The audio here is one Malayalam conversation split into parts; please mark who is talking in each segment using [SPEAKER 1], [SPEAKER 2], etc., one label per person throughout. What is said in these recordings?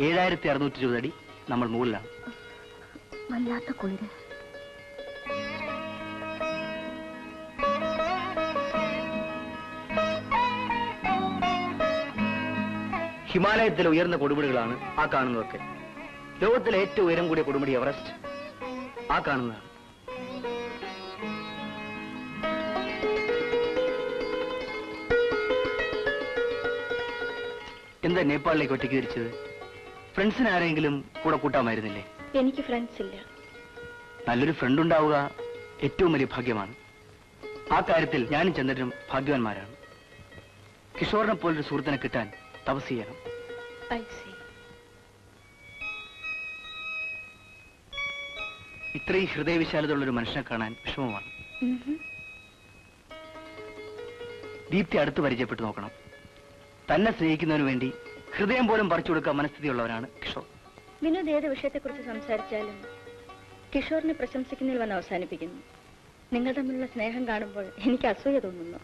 [SPEAKER 1] 7620 അടി നമ്മൾ മുകളിലാണ്.
[SPEAKER 2] വല്ലാത്ത കുളിര്.
[SPEAKER 1] ഹിമാലയത്തിലെ ഉയർന്ന കൊടുമുടികളാണ് ആ കാണുന്നതൊക്കെ. ലോകത്തിലെ ഏറ്റവും ഉയരം കൂടിയ കൊടുമുടി എവറസ്റ്റ് ആ കാണുന്നതാണ്. എന്താ നേപ്പാളിലേക്ക് ഒറ്റയ്ക്ക് തിരിച്ചത്? ഫ്രണ്ട്സിന് ആരെങ്കിലും കൂടെ കൂട്ടാമായിരുന്നില്ലേ?
[SPEAKER 2] എനിക്ക് ഫ്രണ്ട്സ് ഇല്ല.
[SPEAKER 1] നല്ലൊരു ഫ്രണ്ട് ഉണ്ടാവുക ഏറ്റവും വലിയ ഭാഗ്യമാണ്. ആ കാര്യത്തിൽ ഞാനും ചന്ദ്രനും ഭാഗ്യവാന്മാരാണ്. കിഷോറിനെ പോലൊരു സുഹൃത്തിനെ കിട്ടാൻ തപസ് ചെയ്യണം. ഇത്രയും ഹൃദയവിശാലതയുള്ളൊരു മനുഷ്യനെ കാണാൻ വിഷമമാണ്. ദീപ്തി അടുത്ത് പരിചയപ്പെട്ടു നോക്കണം. തന്നെ സ്നേഹിക്കുന്നതിനു വേണ്ടി ഹൃദയം പോലും പറിച്ചു കൊടുക്കാൻ മനസ്ഥിതിയുള്ളവരാണ് കിഷോർ.
[SPEAKER 2] വിനോദ് ഏത് വിഷയത്തെക്കുറിച്ച് സംസാരിച്ചാലും കിഷോറിനെ പ്രശംസിക്കുന്നതിൽ വന്ന് അവസാനിപ്പിക്കുന്നു. നിങ്ങൾ തമ്മിലുള്ള സ്നേഹം കാണുമ്പോൾ എനിക്ക് അസൂയ തോന്നുന്നു.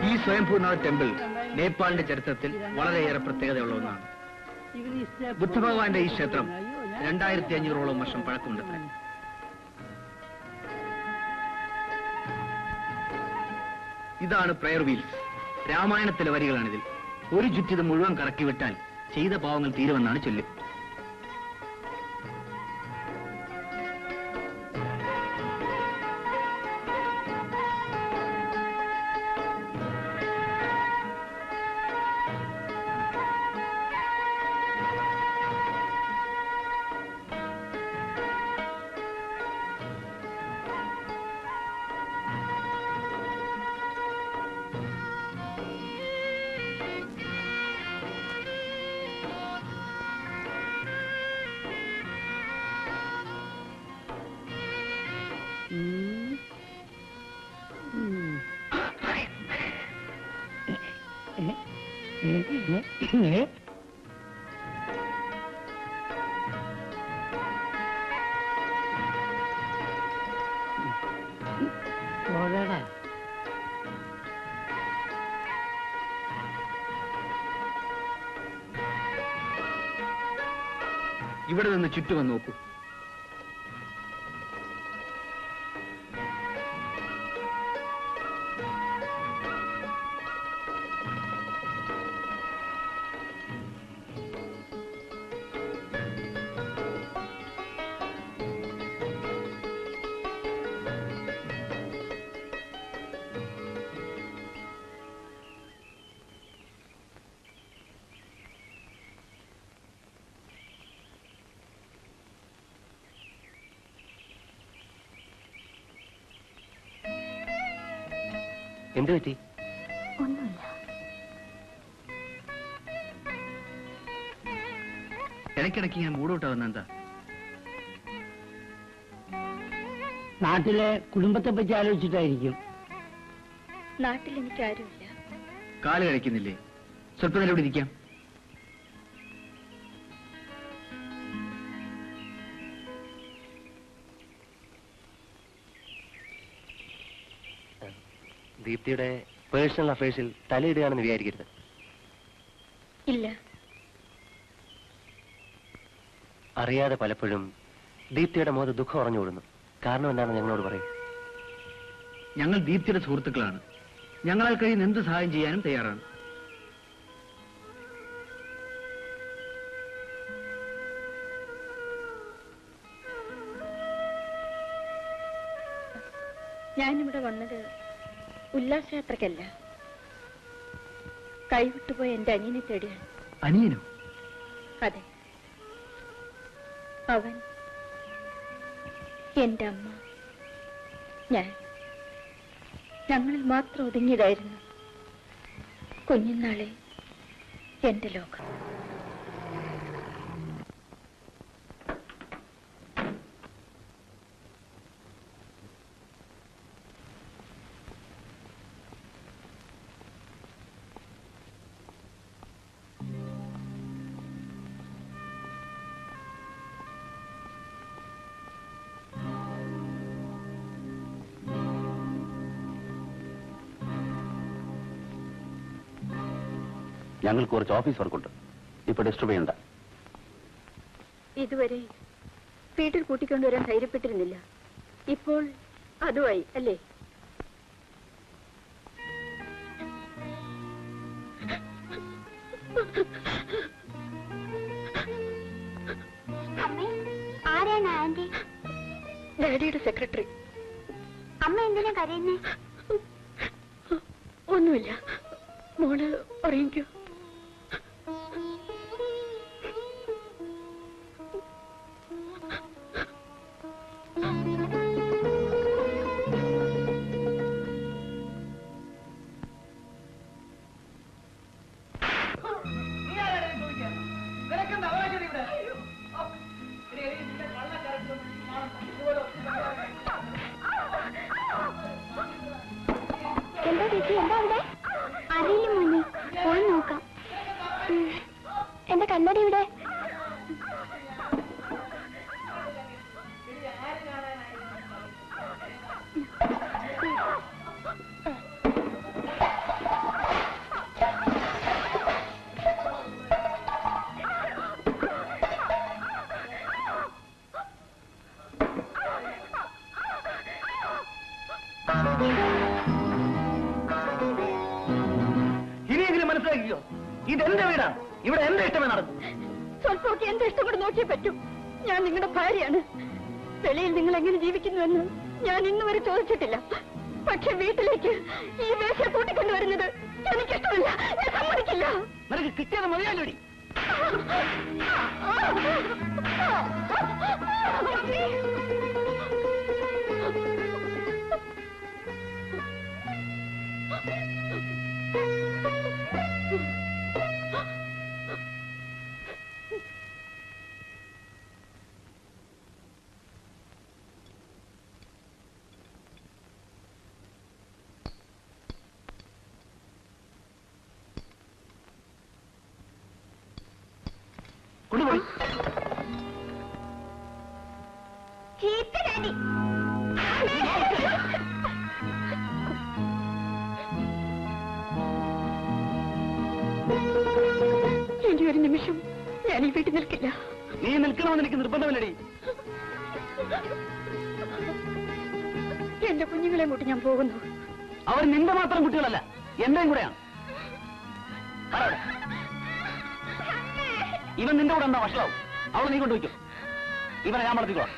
[SPEAKER 1] ഈ സ്വയംഭൂനാഥ് ടെമ്പിൾ നേപ്പാളിന്റെ ചരിത്രത്തിൽ വളരെയേറെ പ്രത്യേകതയുള്ള ഒന്നാണ്. ബുദ്ധഭഗവാന്റെ ഈ ക്ഷേത്രം 2500ഓളം വർഷം പഴക്കമുണ്ട്. ഇതാണ് പ്രയർ വീൽസ്. രാമായണത്തിലെ വരികളാണിതിൽ. ഒരു ചുറ്റിത് മുഴുവൻ കറക്കി വിട്ടാൽ ചെയ്ത പാവങ്ങൾ തീരുമെന്നാണ് ചൊല്ല്. ഇവിടെ നിന്ന് ചുറ്റും നോക്കൂ. എന്ത് പറ്റി?
[SPEAKER 2] ഒന്നുമില്ല.
[SPEAKER 1] ഇടയ്ക്കിടയ്ക്ക് ഞാൻ മൂടോട്ടാവുന്ന എന്താ?
[SPEAKER 3] നാട്ടിലെ കുടുംബത്തെ പറ്റി ആലോചിച്ചിട്ടായിരിക്കും.
[SPEAKER 2] നാട്ടിൽ എനിക്ക് ആരുമില്ല.
[SPEAKER 1] കാല് കഴിക്കുന്നില്ലേ? സ്വല്പം നേരം ഇവിടെ ഇരിക്കാം.
[SPEAKER 4] ദീപ്തിയുടെ പേഴ്സണൽ അഫയേഴ്സിൽ തലയിടുകയാണെന്ന് വിചാരിക്കരുത്.
[SPEAKER 2] ഇല്ല.
[SPEAKER 4] അറിയാതെ പലപ്പോഴും ദീപ്തിയുടെ മുഖത്ത് ദുഃഖം ഉറഞ്ഞുകൂടുന്നു. കാരണം എന്താണെന്ന് ഞങ്ങളോട് പറയും.
[SPEAKER 1] ഞങ്ങൾ ദീപ്തിയുടെ സുഹൃത്തുക്കളാണ്. ഞങ്ങളാൽ കഴിയുന്ന എന്ത് സഹായം ചെയ്യാനും തയ്യാറാണ്.
[SPEAKER 2] ഞാനിവിടെ വന്നത് ഉല്ലാസയാത്രക്കല്ല, കൈവിട്ടുപോയ എന്റെ അനിയനെ തേടിയാണ്.
[SPEAKER 1] അനിയനോ?
[SPEAKER 2] അതെ, അവൻ, എന്റെ അമ്മ, ഞങ്ങളിൽ മാത്രം ഒതുങ്ങിയതായിരുന്നു കുഞ്ഞുനാളെ എന്റെ ലോകം.
[SPEAKER 4] ഞങ്ങൾക്ക് കുറച്ച് ഓഫീസ് വർക്കുണ്ട്, ഇപ്പൊ ഡിസ്റ്റർബ് ചെയ്യണ്ട.
[SPEAKER 2] ഇതുവരെ വീട്ടിൽ കൂട്ടിക്കൊണ്ടുവരാൻ ധൈര്യപ്പെട്ടിരുന്നില്ല, ഇപ്പോൾ അതുമായി അല്ലേ?
[SPEAKER 5] ആരാണ് ആന്റി?
[SPEAKER 2] ഡാഡിയുടെ സെക്രട്ടറി.
[SPEAKER 5] അമ്മ എന്തിനാ കരയുന്നേ?
[SPEAKER 2] ഒന്നുമില്ല, മോള് ഉറങ്ങിക്കോ.
[SPEAKER 5] എന്താ ചേച്ചി, എന്താ അവിടെ? അറിയില്ല മോനെ, പോയി നോക്കാം. എന്റെ കണ്ണടി ഇവിടെ.
[SPEAKER 1] ഇനിയെങ്കിലും മനസ്സിലാക്കിയോ, ഇതെന്റെ വീടാണ്, ഇവിടെ എന്റെ ഇഷ്ടമേ നടക്കും.
[SPEAKER 2] സ്വല്പമൊക്കെ എന്റെ ഇഷ്ടം കൂടെ നോക്കിയേ പറ്റൂ. ഞാൻ നിങ്ങളുടെ ഭാര്യയാണ്. വെളിയിൽ നിങ്ങൾ എങ്ങനെ ജീവിക്കുന്നുവെന്ന് ഞാൻ ഇന്ന് വരെ ചോദിച്ചിട്ടില്ല. പക്ഷെ വീട്ടിലേക്ക് ഈ വേഷം കൂട്ടിക്കൊണ്ടുവരുന്നത് എനിക്കിഷ്ടമല്ല, ഞാൻ സമ്മതിക്കില്ല.
[SPEAKER 1] നിനക്ക് കിട്ടിയത് മതിയാലോടി. കൊണ്ടുപോയി.
[SPEAKER 2] ഇനി ഒരു നിമിഷം ഞാൻ ഈ വീട്ടിൽ നിൽക്കില്ല.
[SPEAKER 1] നീ നിൽക്കണമെന്ന് എനിക്ക് നിർബന്ധമില്ലടി.
[SPEAKER 2] എന്റെ കുഞ്ഞുങ്ങളെ കൂട്ടി ഞാൻ പോകുന്നു.
[SPEAKER 1] അവർ നിന്റെ മാത്രം കുട്ടികളല്ല, എന്റെയും കൂടെയാണ്. ഇവൻ നിന്റെ കൂടെ എന്താ വഷളാവും? അവൾ നീ കൊണ്ടുവയ്ക്കും. ഇവനെ ഞാൻ വളർത്തിക്കോളാം.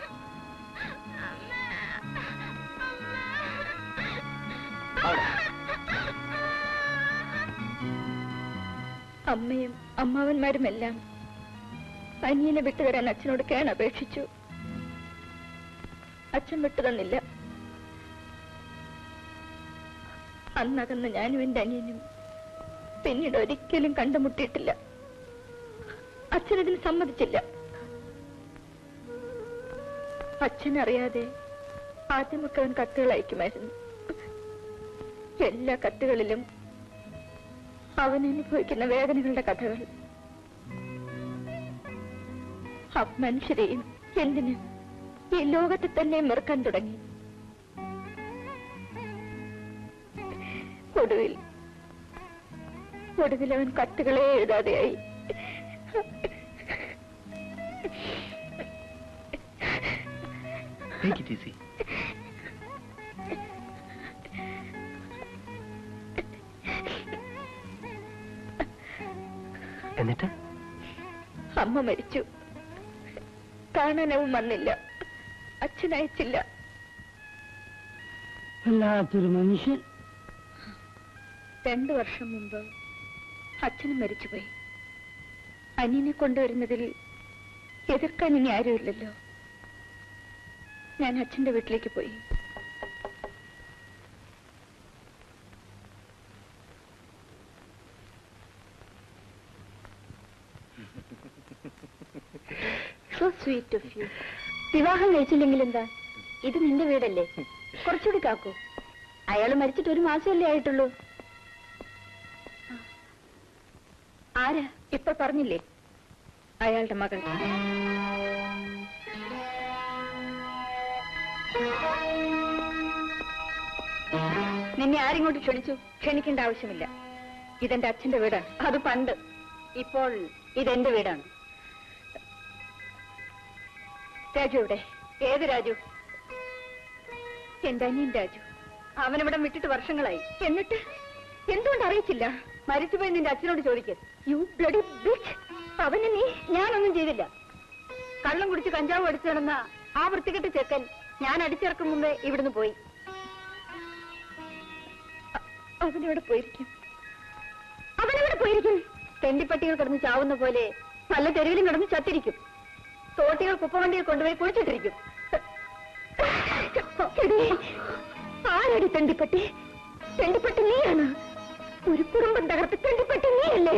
[SPEAKER 2] അമ്മയും അമ്മാവന്മാരുമെല്ലാം അനിയനെ വിട്ടുതരാൻ അച്ഛനോട് കേണപേക്ഷിച്ചു. അച്ഛൻ വിട്ടുതന്നില്ല. അന്നകന്ന് ഞാനും എന്റെ അനിയനും പിന്നീട് ഒരിക്കലും കണ്ടുമുട്ടിയിട്ടില്ല. അച്ഛനതിന് സമ്മതിച്ചില്ല. അച്ഛനറിയാതെ ആദ്യമൊക്കെ അവൻ കത്തുകൾ അയക്കുമായിരുന്നു. എല്ലാ കത്തുകളിലും അവൻ അനുഭവിക്കുന്ന വേദനകളുടെ കഥകൾ. മനുഷ്യരെയും എന്തിന് ഈ ലോകത്തെ തന്നെ മെറുക്കാൻ തുടങ്ങി. ഒടുവിൽ അവൻ കത്തുകളെ എഴുതാതെയായി.
[SPEAKER 1] Take it easy.
[SPEAKER 4] എന്നിട്ട്
[SPEAKER 2] അമ്മ മരിച്ചു. കാണാനവും വന്നില്ല. അച്ഛൻ അയച്ചില്ല.
[SPEAKER 3] വല്ലാത്തൊരു മനുഷ്യൻ.
[SPEAKER 2] 2 വർഷം മുമ്പ് അച്ഛനും മരിച്ചുപോയി. അനിയനെ കൊണ്ടുവരുന്നതിൽ എതിർക്കാൻ ഇനി ആരുമില്ലല്ലോ. ഞാൻ അച്ഛന്റെ വീട്ടിലേക്ക് പോയി. So sweet of you. വിവാഹം കഴിച്ചില്ലെങ്കിൽ എന്താ? ഇത് നിന്റെ വീടല്ലേ, കുറച്ചുകൂടി കാക്കൂ. അയാൾ മരിച്ചിട്ട് 1 മാസമല്ലേ ആയിട്ടുള്ളൂ. ആരാ? ഇപ്പൊ പറഞ്ഞില്ലേ, അയാളുടെ മകൾ. നിന്നെ ആരിങ്ങോട്ട് ക്ഷണിച്ചു? ക്ഷണിക്കേണ്ട ആവശ്യമില്ല. ഇതെന്റെ അച്ഛന്റെ വീടാണ്. അത് പണ്ട്. ഇപ്പോൾ ഇതെന്റെ വീടാണ്. രാജു എവിടെ? ഏത് രാജു? എന്റെ അനിയൻ രാജു. അവനിവിടം വിട്ടിട്ട് വർഷങ്ങളായി. എന്നിട്ട് എന്തുകൊണ്ട് അറിയിച്ചില്ല? മരിച്ചുപോയി നിന്റെ അച്ഛനോട് ചോദിക്ക. You bloody bitch. അവന് നീ. ഞാനൊന്നും ചെയ്തില്ല. കള്ളം കുടിച്ച് കഞ്ചാവ് അടിച്ചു നടന്ന ആ വൃത്തികെട്ട് ചെക്കൻ ഞാൻ അടിച്ചിറക്കും മുമ്പേ ഇവിടുന്ന് പോയി. അവനെവിടെ പോയിരിക്കും? അവനെവിടെ പോയിരിക്കും? തെണ്ടിപ്പട്ടികൾ കിടന്ന് ചാവുന്ന പോലെ പല തെരുവിലും കിടന്ന് ചത്തിരിക്കും. തോട്ടികൾ കുപ്പവണ്ടിയിൽ കൊണ്ടുപോയി കുഴിച്ചിട്ടിരിക്കും. ആരടി തെണ്ടിപ്പട്ടി? തെണ്ടിപ്പട്ടി നീയാണ്. ഒരു കുടുംബം തകർത്ത് തെണ്ടിപ്പട്ടി നീയല്ലേ?